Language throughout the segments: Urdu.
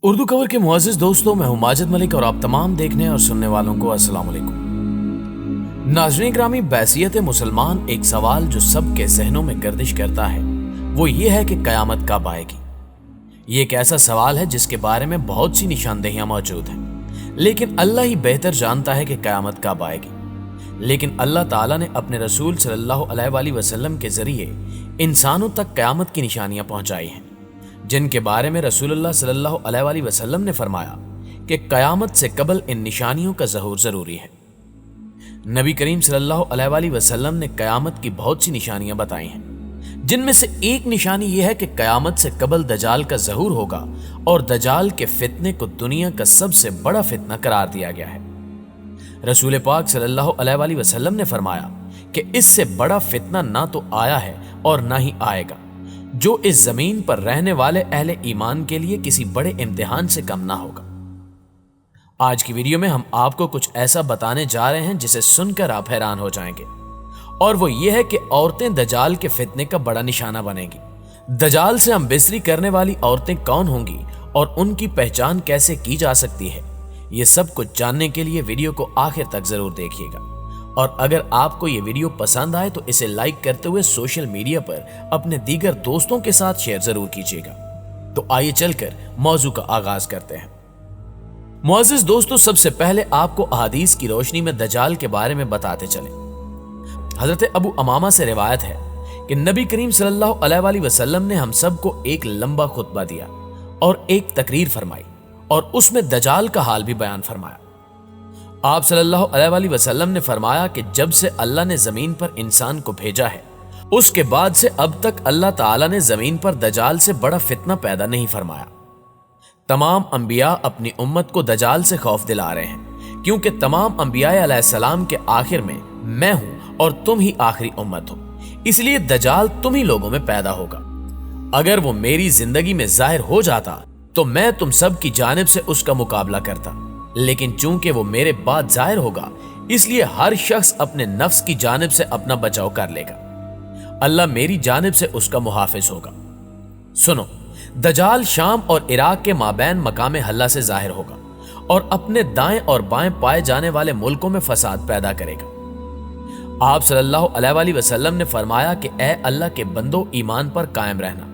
اردو کور کے معزز دوستوں، میں ہوں ماجد ملک اور آپ تمام دیکھنے اور سننے والوں کو السلام علیکم۔ ناظرین گرامی، بحیثیت مسلمان ایک سوال جو سب کے ذہنوں میں گردش کرتا ہے وہ یہ ہے کہ قیامت کب آئے گی۔ یہ ایک ایسا سوال ہے جس کے بارے میں بہت سی نشاندہیاں موجود ہیں، لیکن اللہ ہی بہتر جانتا ہے کہ قیامت کب آئے گی۔ لیکن اللہ تعالیٰ نے اپنے رسول صلی اللہ علیہ وآلہ وسلم کے ذریعے انسانوں تک قیامت کی نشانیاں پہنچائی ہیں، جن کے بارے میں رسول اللہ صلی اللہ علیہ وآلہ وسلم نے فرمایا کہ قیامت سے قبل ان نشانیوں کا ظہور ضروری ہے۔ نبی کریم صلی اللہ علیہ وآلہ وسلم نے قیامت کی بہت سی نشانیاں بتائی ہیں، جن میں سے ایک نشانی یہ ہے کہ قیامت سے قبل دجال کا ظہور ہوگا اور دجال کے فتنے کو دنیا کا سب سے بڑا فتنہ قرار دیا گیا ہے۔ رسول پاک صلی اللہ علیہ وآلہ وسلم نے فرمایا کہ اس سے بڑا فتنہ نہ تو آیا ہے اور نہ ہی آئے گا، جو اس زمین پر رہنے والے اہل ایمان کے لیے کسی بڑے امتحان سے کم نہ ہوگا۔ آج کی ویڈیو میں ہم آپ کو کچھ ایسا بتانے جا رہے ہیں جسے سن کر آپ حیران ہو جائیں گے، اور وہ یہ ہے کہ عورتیں دجال کے فتنے کا بڑا نشانہ بنیں گی۔ دجال سے ہم بستری کرنے والی عورتیں کون ہوں گی اور ان کی پہچان کیسے کی جا سکتی ہے، یہ سب کچھ جاننے کے لیے ویڈیو کو آخر تک ضرور دیکھیے گا، اور اگر آپ کو یہ ویڈیو پسند آئے تو اسے لائک کرتے ہوئے سوشل میڈیا پر اپنے دیگر دوستوں کے ساتھ شیئر ضرور کیجیے گا۔ تو آئیے چل کر موضوع کا آغاز کرتے ہیں۔ معزز دوستو، سب سے پہلے آپ کو احادیث کی روشنی میں دجال کے بارے میں بتاتے چلیں۔ حضرت ابو امامہ سے روایت ہے کہ نبی کریم صلی اللہ علیہ وآلہ وسلم نے ہم سب کو ایک لمبا خطبہ دیا اور ایک تقریر فرمائی، اور اس میں دجال کا حال بھی بیان فرمایا۔ آپ صلی اللہ علیہ وآلہ وسلم نے فرمایا کہ جب سے اللہ نے زمین پر انسان کو بھیجا ہے، اس کے بعد سے اب تک اللہ تعالیٰ نے زمین پر دجال سے بڑا فتنہ پیدا نہیں فرمایا۔ تمام انبیاء اپنی امت کو دجال سے خوف دلا رہے ہیں، کیونکہ تمام انبیاء علیہ السلام کے آخر میں ہوں اور تم ہی آخری امت ہو، اس لیے دجال تم ہی لوگوں میں پیدا ہوگا۔ اگر وہ میری زندگی میں ظاہر ہو جاتا تو میں تم سب کی جانب سے اس کا مقابلہ کرتا، لیکن چونکہ وہ میرے بعد ظاہر ہوگا، اس لیے ہر شخص اپنے نفس کی جانب سے اپنا بچاؤ کر لے گا۔ اللہ میری جانب سے اس کا محافظ ہوگا۔ سنو، دجال شام اور عراق کے مابین مقام حلہ سے ظاہر ہوگا اور اپنے دائیں اور بائیں پائے جانے والے ملکوں میں فساد پیدا کرے گا۔ آپ صلی اللہ علیہ وآلہ وسلم نے فرمایا کہ اے اللہ کے بندو، ایمان پر قائم رہنا۔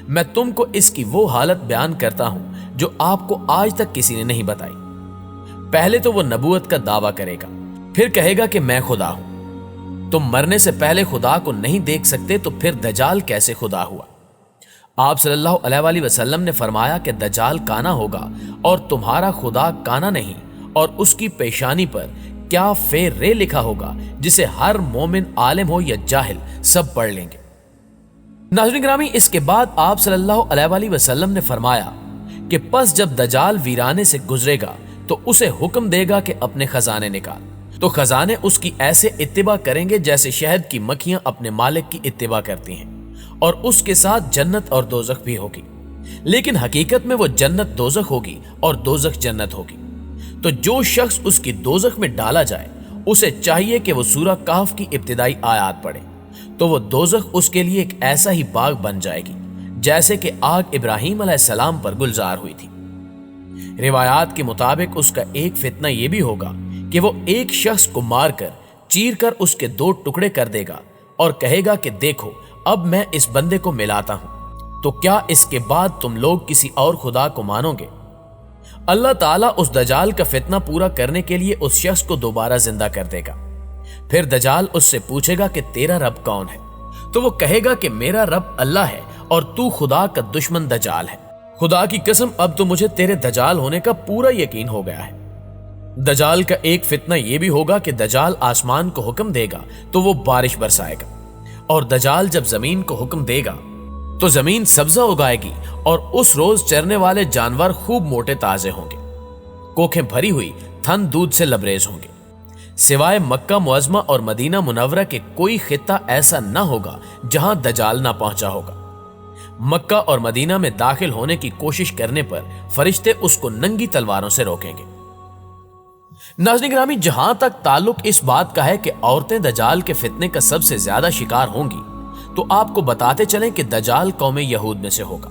میں تم کو اس کی وہ حالت بیان کرتا ہوں جو آپ کو آج تک کسی نے نہیں بتائی۔ پہلے تو وہ نبوت کا دعویٰ کرے گا، پھر کہے گا کہ میں خدا ہوں۔ تم مرنے سے پہلے خدا کو نہیں دیکھ سکتے تو پھر دجال کیسے خدا ہوا؟ آپ صلی اللہ علیہ وآلہ وسلم نے فرمایا کہ دجال کانا ہوگا اور تمہارا خدا کانا نہیں، اور اس کی پیشانی پر کیا فے رے لکھا ہوگا، جسے ہر مومن عالم ہو یا جاہل سب پڑھ لیں گے۔ ناظرین گرامی، اس کے بعد آپ صلی اللہ علیہ وآلہ وسلم نے فرمایا کہ پس جب دجال ویرانے سے گزرے گا تو اسے حکم دے گا کہ اپنے خزانے نکال، تو خزانے اس کی ایسے اتباع کریں گے جیسے شہد کی مکھیاں اپنے مالک کی اتباع کرتی ہیں، اور اس کے ساتھ جنت اور دوزخ بھی ہوگی، لیکن حقیقت میں وہ جنت دوزخ ہوگی اور دوزخ جنت ہوگی۔ تو جو شخص اس کی دوزخ میں ڈالا جائے، اسے چاہیے کہ وہ سورہ کہف کی ابتدائی آیات پڑھے، تو وہ دوزخ اس کے لیے ایک ایسا ہی باغ بن جائے گی جیسے کہ آگ ابراہیم علیہ السلام پر گلزار ہوئی تھی۔ روایات کے مطابق اس کا ایک فتنہ یہ بھی ہوگا کہ وہ ایک شخص کو مار کر چیر کر اس کے 2 ٹکڑے کر دے گا اور کہے گا کہ دیکھو، اب میں اس بندے کو ملاتا ہوں، تو کیا اس کے بعد تم لوگ کسی اور خدا کو مانو گے؟ اللہ تعالیٰ اس دجال کا فتنہ پورا کرنے کے لیے اس شخص کو دوبارہ زندہ کر دے گا۔ پھر دجال اس سے پوچھے گا کہ تیرا رب کون ہے؟ تو وہ کہے گا کہ میرا رب اللہ ہے اور تو خدا کا دشمن دجال ہے۔ خدا کی قسم، اب تو مجھے تیرے دجال ہونے کا پورا یقین ہو گیا ہے۔ دجال کا ایک فتنہ یہ بھی ہوگا کہ دجال آسمان کو حکم دے گا تو وہ بارش برسائے گا، اور دجال جب زمین کو حکم دے گا تو زمین سبزہ اگائے گی، اور اس روز چرنے والے جانور خوب موٹے تازے ہوں گے، کوکھیں بھری ہوئی تھن دودھ سے لبریز ہوں گے۔ سوائے مکہ معظمہ اور مدینہ منورہ کے کوئی خطہ ایسا نہ ہوگا جہاں دجال نہ پہنچا ہوگا۔ مکہ اور مدینہ میں داخل ہونے کی کوشش کرنے پر فرشتے اس کو ننگی تلواروں سے روکیں گے۔ ناظرین گرامی، جہاں تک تعلق اس بات کا ہے کہ عورتیں دجال کے فتنے کا سب سے زیادہ شکار ہوں گی، تو آپ کو بتاتے چلیں کہ دجال قوم یہود میں سے ہوگا،